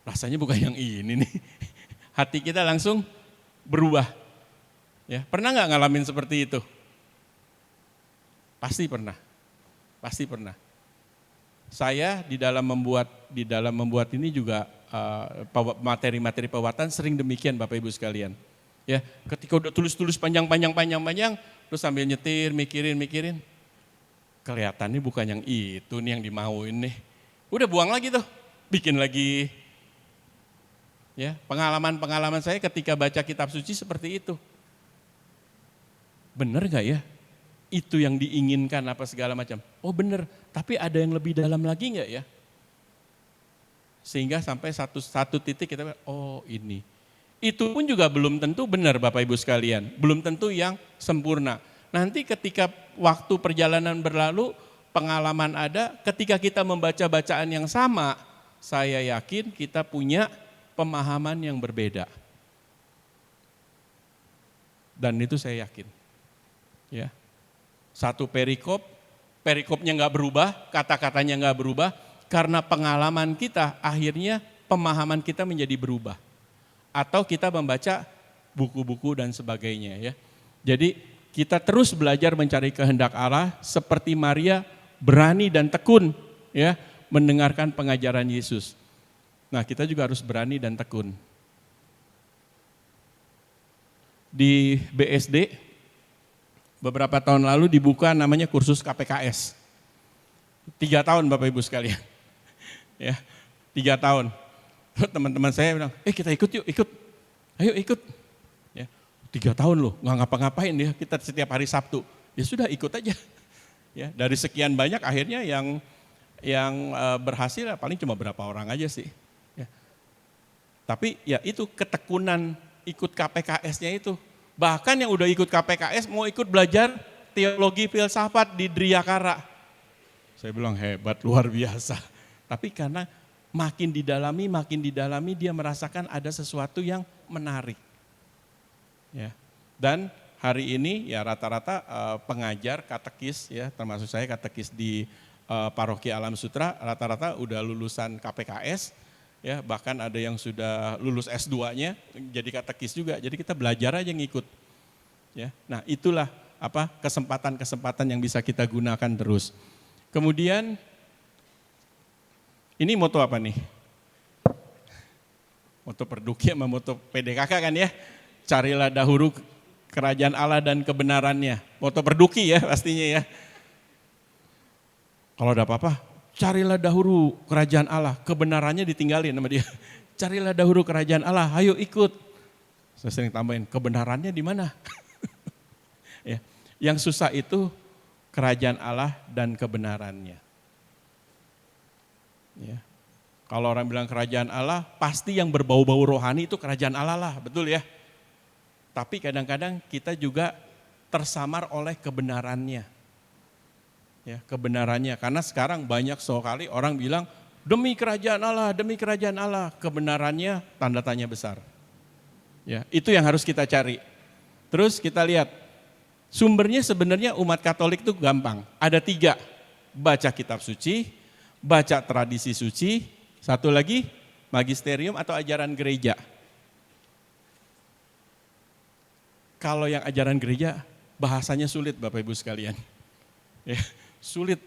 rasanya bukan yang ini nih. Hati kita langsung berubah. Ya, pernah nggak ngalamin seperti itu? Pasti pernah. Pasti pernah. Saya di dalam membuat ini juga materi-materi pewartaan sering demikian Bapak Ibu sekalian. Ya, ketika udah tulis-tulis panjang, terus sambil nyetir, mikirin, kelihatannya bukan yang itu nih yang dimauin nih. Udah buang lagi tuh, bikin lagi. Ya, pengalaman saya ketika baca kitab suci seperti itu. Bener gak ya? Itu yang diinginkan apa segala macam. Oh bener, tapi ada yang lebih dalam lagi gak ya? Sehingga sampai satu titik kita, oh ini. Itu pun juga belum tentu benar Bapak Ibu sekalian. Belum tentu yang sempurna. Nanti ketika waktu perjalanan berlalu, pengalaman ada, ketika kita membaca bacaan yang sama, saya yakin kita punya pemahaman yang berbeda. Dan itu saya yakin. Ya. Satu perikopnya nggak berubah, kata-katanya nggak berubah, karena pengalaman kita akhirnya pemahaman kita menjadi berubah. Atau kita membaca buku-buku dan sebagainya ya. Jadi kita terus belajar mencari kehendak Allah seperti Maria berani dan tekun ya mendengarkan pengajaran Yesus. Nah, kita juga harus berani dan tekun. Di BSD beberapa tahun lalu dibuka namanya kursus KPKS. 3 tahun Bapak Ibu sekalian. Ya, 3 tahun. Teman-teman saya bilang, kita ikut yuk, ayo ikut. Ya, 3 tahun loh, nggak ngapa-ngapain ya, kita setiap hari Sabtu. Ya sudah ikut aja. Ya, dari sekian banyak akhirnya yang berhasil paling cuma berapa orang aja sih. Ya. Tapi ya itu ketekunan ikut KPKS-nya itu. Bahkan yang udah ikut KPKS mau ikut belajar teologi filsafat di Driyakara. Saya bilang hebat, luar biasa. Tapi karena makin didalami dia merasakan ada sesuatu yang menarik. Ya. Dan hari ini ya rata-rata pengajar katekis ya, termasuk saya katekis di Paroki Alam Sutra, rata-rata udah lulusan KPKS ya, bahkan ada yang sudah lulus S2-nya jadi katekis juga. Jadi kita belajar aja ngikut. Ya. Nah, itulah kesempatan-kesempatan yang bisa kita gunakan terus. Kemudian ini moto apa nih? Moto Perduki sama moto PDKK kan ya? Carilah dahulu kerajaan Allah dan kebenarannya. Moto Perduki ya pastinya ya. Kalau ada apa-apa, carilah dahulu kerajaan Allah, kebenarannya ditinggalin sama dia. Carilah dahulu kerajaan Allah, ayo ikut. Saya sering tambahin, kebenarannya di mana? Ya. Yang susah itu kerajaan Allah dan kebenarannya. Ya. Kalau orang bilang kerajaan Allah, pasti yang berbau-bau rohani itu kerajaan Allah lah, betul ya. Tapi kadang-kadang kita juga tersamar oleh kebenarannya. Ya, kebenarannya, karena sekarang banyak sekali orang bilang demi kerajaan Allah, kebenarannya tanda tanya besar. Ya, itu yang harus kita cari. Terus kita lihat, sumbernya sebenarnya umat Katolik itu gampang. Ada 3, baca kitab suci, baca tradisi suci, satu lagi magisterium atau ajaran gereja. Kalau yang ajaran gereja bahasanya sulit Bapak Ibu sekalian. Ya, sulit.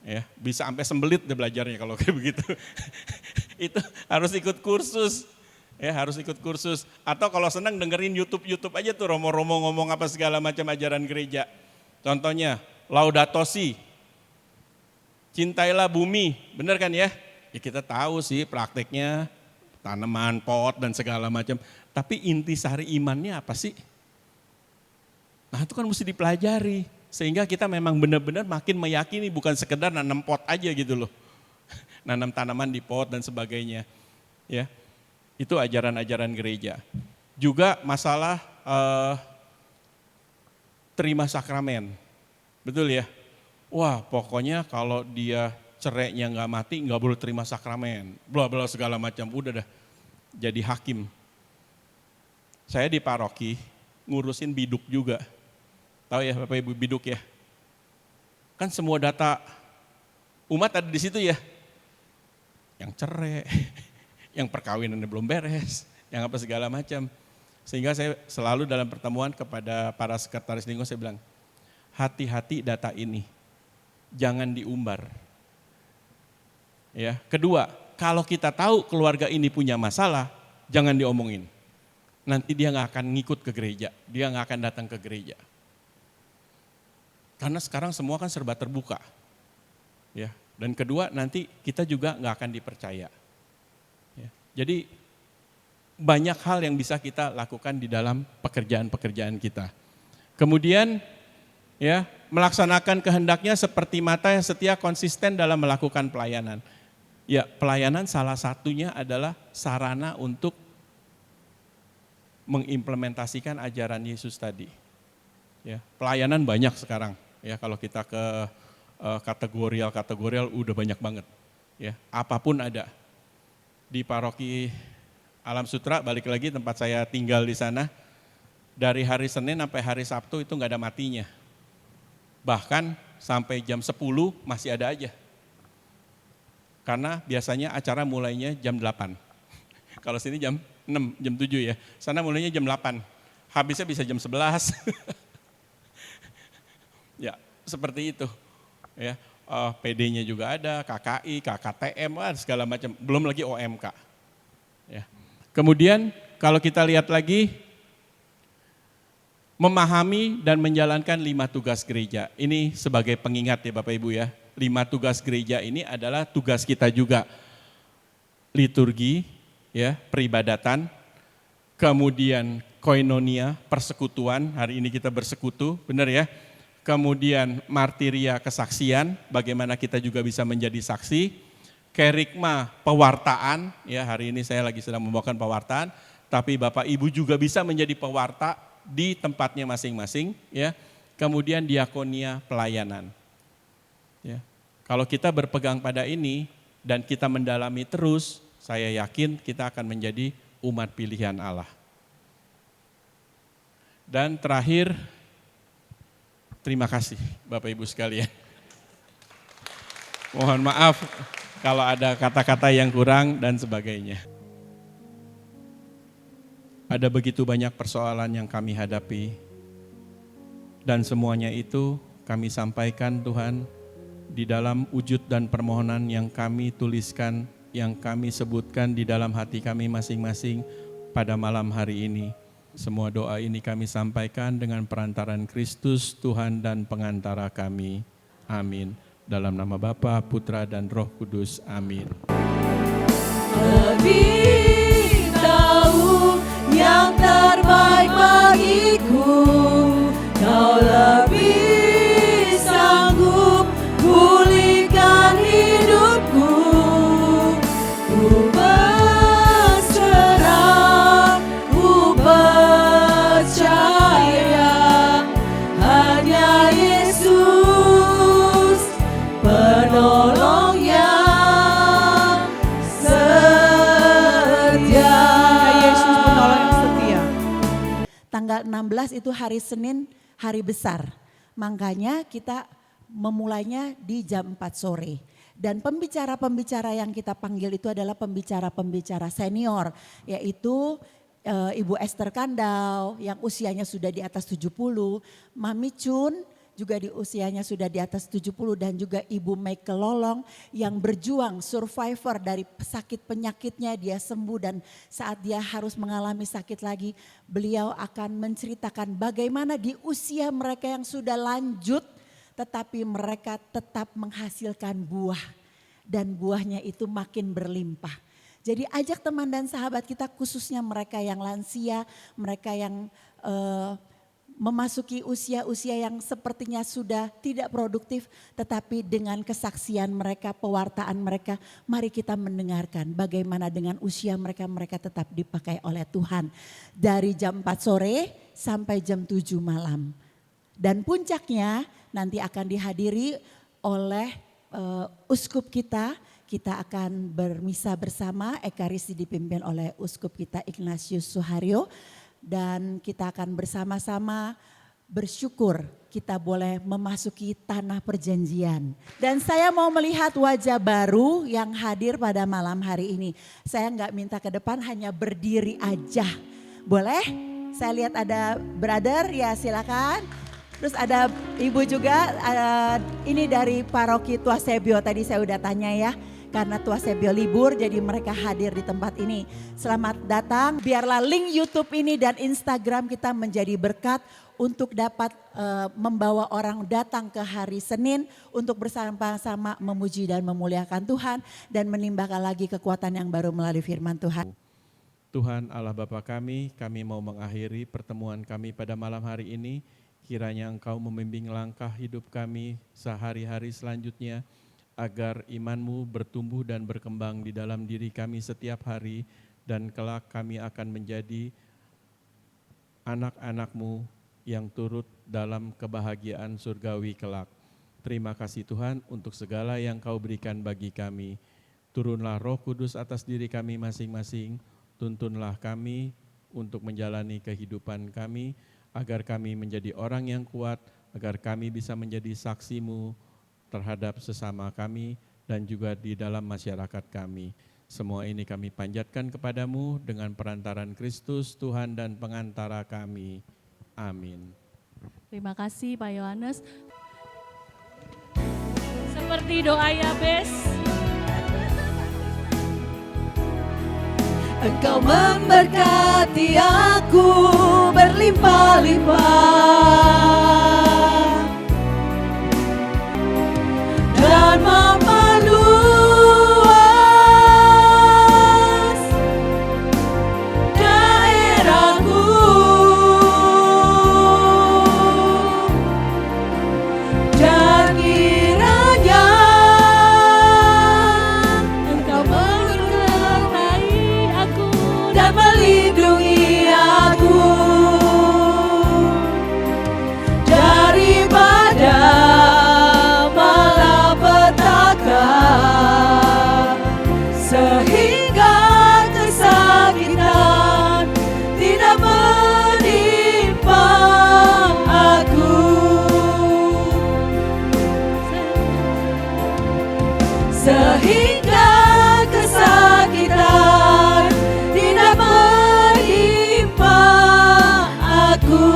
Ya, bisa sampai sembelit deh belajarnya kalau kayak begitu. Itu harus ikut kursus. Ya, harus ikut kursus. Atau kalau senang dengerin YouTube aja tuh romo-romo ngomong apa segala macam ajaran gereja. Contohnya Laudato Si. Cintailah bumi, benar kan ya? Ya kita tahu sih prakteknya tanaman, pot dan segala macam. Tapi intisari imannya apa sih? Nah itu kan mesti dipelajari. Sehingga kita memang benar-benar makin meyakini bukan sekedar nanam pot aja gitu loh. Nanam tanaman di pot dan sebagainya. Ya, itu ajaran-ajaran gereja. Juga masalah terima sakramen. Betul ya? Wah pokoknya kalau dia cerainya nggak mati nggak boleh terima sakramen. Bla bla segala macam, udah dah jadi hakim. Saya di paroki ngurusin biduk juga. Tahu ya Bapak Ibu biduk ya? Kan semua data umat ada di situ ya. Yang cerai, yang perkawinannya belum beres, yang apa segala macam. Sehingga saya selalu dalam pertemuan kepada para sekretaris lingkungan saya bilang, hati-hati data ini, jangan diumbar. Ya, kedua, kalau kita tahu keluarga ini punya masalah, jangan diomongin. Nanti dia nggak akan ngikut ke gereja, dia nggak akan datang ke gereja. Karena sekarang semua kan serba terbuka. Ya, dan kedua nanti kita juga nggak akan dipercaya. Ya, jadi banyak hal yang bisa kita lakukan di dalam pekerjaan-pekerjaan kita. Kemudian ya melaksanakan kehendaknya seperti mata yang setia konsisten dalam melakukan pelayanan. Ya pelayanan salah satunya adalah sarana untuk mengimplementasikan ajaran Yesus tadi. Ya, pelayanan banyak sekarang. Ya kalau kita ke kategorial udah banyak banget. Ya apapun ada. Di paroki Alam Sutra, balik lagi tempat saya tinggal di sana, dari hari Senin sampai hari Sabtu itu nggak ada matinya. Bahkan sampai jam 10 masih ada aja. Karena biasanya acara mulainya jam 8. Kalau sini jam 6, jam 7 ya. Sana mulainya jam 8. Habisnya bisa jam 11. Ya, seperti itu. Ya, PD-nya juga ada, KKI, KKTM, segala macam. Belum lagi OMK. Ya. Kemudian kalau kita lihat lagi, memahami dan menjalankan 5 tugas gereja. Ini sebagai pengingat ya Bapak Ibu ya. 5 tugas gereja ini adalah tugas kita juga. Liturgi, ya, peribadatan, kemudian koinonia, persekutuan, hari ini kita bersekutu, benar ya. Kemudian martiria, kesaksian, bagaimana kita juga bisa menjadi saksi. Kerigma, pewartaan, ya hari ini saya lagi sedang membawakan pewartaan, tapi Bapak Ibu juga bisa menjadi pewarta di tempatnya masing-masing, ya. Kemudian diakonia, pelayanan. Ya. Kalau kita berpegang pada ini dan kita mendalami terus, saya yakin kita akan menjadi umat pilihan Allah. Dan terakhir, terima kasih Bapak Ibu sekalian. Mohon maaf kalau ada kata-kata yang kurang dan sebagainya. Ada begitu banyak persoalan yang kami hadapi, dan semuanya itu kami sampaikan Tuhan di dalam wujud dan permohonan yang kami tuliskan, yang kami sebutkan di dalam hati kami masing-masing pada malam hari ini. Semua doa ini kami sampaikan dengan perantaran Kristus Tuhan dan pengantara kami. Amin. Dalam nama Bapa, Putra dan Roh Kudus. Amin. Lebih tahu yang terbaik bagiku, Kau lebih sanggup pulihkan hidupku. Ku berserah, ku percaya, hanya Yesus penolong yang setia. Yesus penolong yang setia. Tanggal 16 itu hari Senin, hari besar. Makanya kita memulainya di jam 4 sore. Dan pembicara-pembicara yang kita panggil itu adalah pembicara-pembicara senior. Yaitu Ibu Esther Kandau yang usianya sudah di atas 70, Mami Chun juga di usianya sudah di atas 70 dan juga Ibu Michael Lolong yang berjuang survivor dari sakit penyakitnya, dia sembuh dan saat dia harus mengalami sakit lagi, beliau akan menceritakan bagaimana di usia mereka yang sudah lanjut tetapi mereka tetap menghasilkan buah dan buahnya itu makin berlimpah. Jadi ajak teman dan sahabat kita khususnya mereka yang lansia, mereka yang memasuki usia-usia yang sepertinya sudah tidak produktif, tetapi dengan kesaksian mereka, pewartaan mereka, mari kita mendengarkan bagaimana dengan usia mereka, mereka tetap dipakai oleh Tuhan. Dari jam 4 sore sampai jam 7 malam. Dan puncaknya nanti akan dihadiri oleh uskup kita akan bermisa bersama, Ekaristi dipimpin oleh uskup kita Ignatius Suharyo. Dan kita akan bersama-sama bersyukur kita boleh memasuki tanah perjanjian. Dan saya mau melihat wajah baru yang hadir pada malam hari ini. Saya nggak minta ke depan, hanya berdiri aja. Boleh? Saya lihat ada brother, ya silakan. Terus ada ibu juga, ini dari paroki Tuasebio, tadi saya udah tanya ya. Karena Tuasebio libur jadi mereka hadir di tempat ini. Selamat datang, biarlah link YouTube ini dan Instagram kita menjadi berkat untuk dapat membawa orang datang ke hari Senin untuk bersama-sama memuji dan memuliakan Tuhan dan menimbulkan lagi kekuatan yang baru melalui firman Tuhan. Tuhan Allah Bapa kami mau mengakhiri pertemuan kami pada malam hari ini. Kiranya Engkau membimbing langkah hidup kami sehari-hari selanjutnya, agar iman-Mu bertumbuh dan berkembang di dalam diri kami setiap hari, dan kelak kami akan menjadi anak-anak-Mu yang turut dalam kebahagiaan surgawi kelak. Terima kasih Tuhan untuk segala yang Kau berikan bagi kami. Turunlah Roh Kudus atas diri kami masing-masing, tuntunlah kami untuk menjalani kehidupan kami, agar kami menjadi orang yang kuat, agar kami bisa menjadi saksi-Mu terhadap sesama kami dan juga di dalam masyarakat kami. Semua ini kami panjatkan kepadamu dengan perantaran Kristus Tuhan dan pengantara kami. Amin. Terima kasih Pak Yohanes. Seperti doa Yabes. Engkau memberkati aku berlimpah-limpah dan memperluas daerahku, dan kiranya Engkau menyertai aku dan melindungi aku daripada malapetaka, sehingga kesakitan tidak menimpa aku, sehingga kesakitan tidak menimpa aku,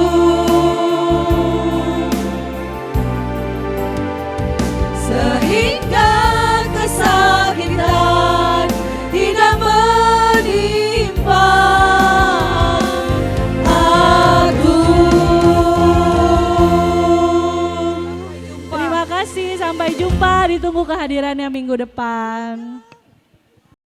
sehingga kesakitan tidak menimpa aku. Terima kasih, sampai jumpa, ditunggu kehadirannya minggu depan.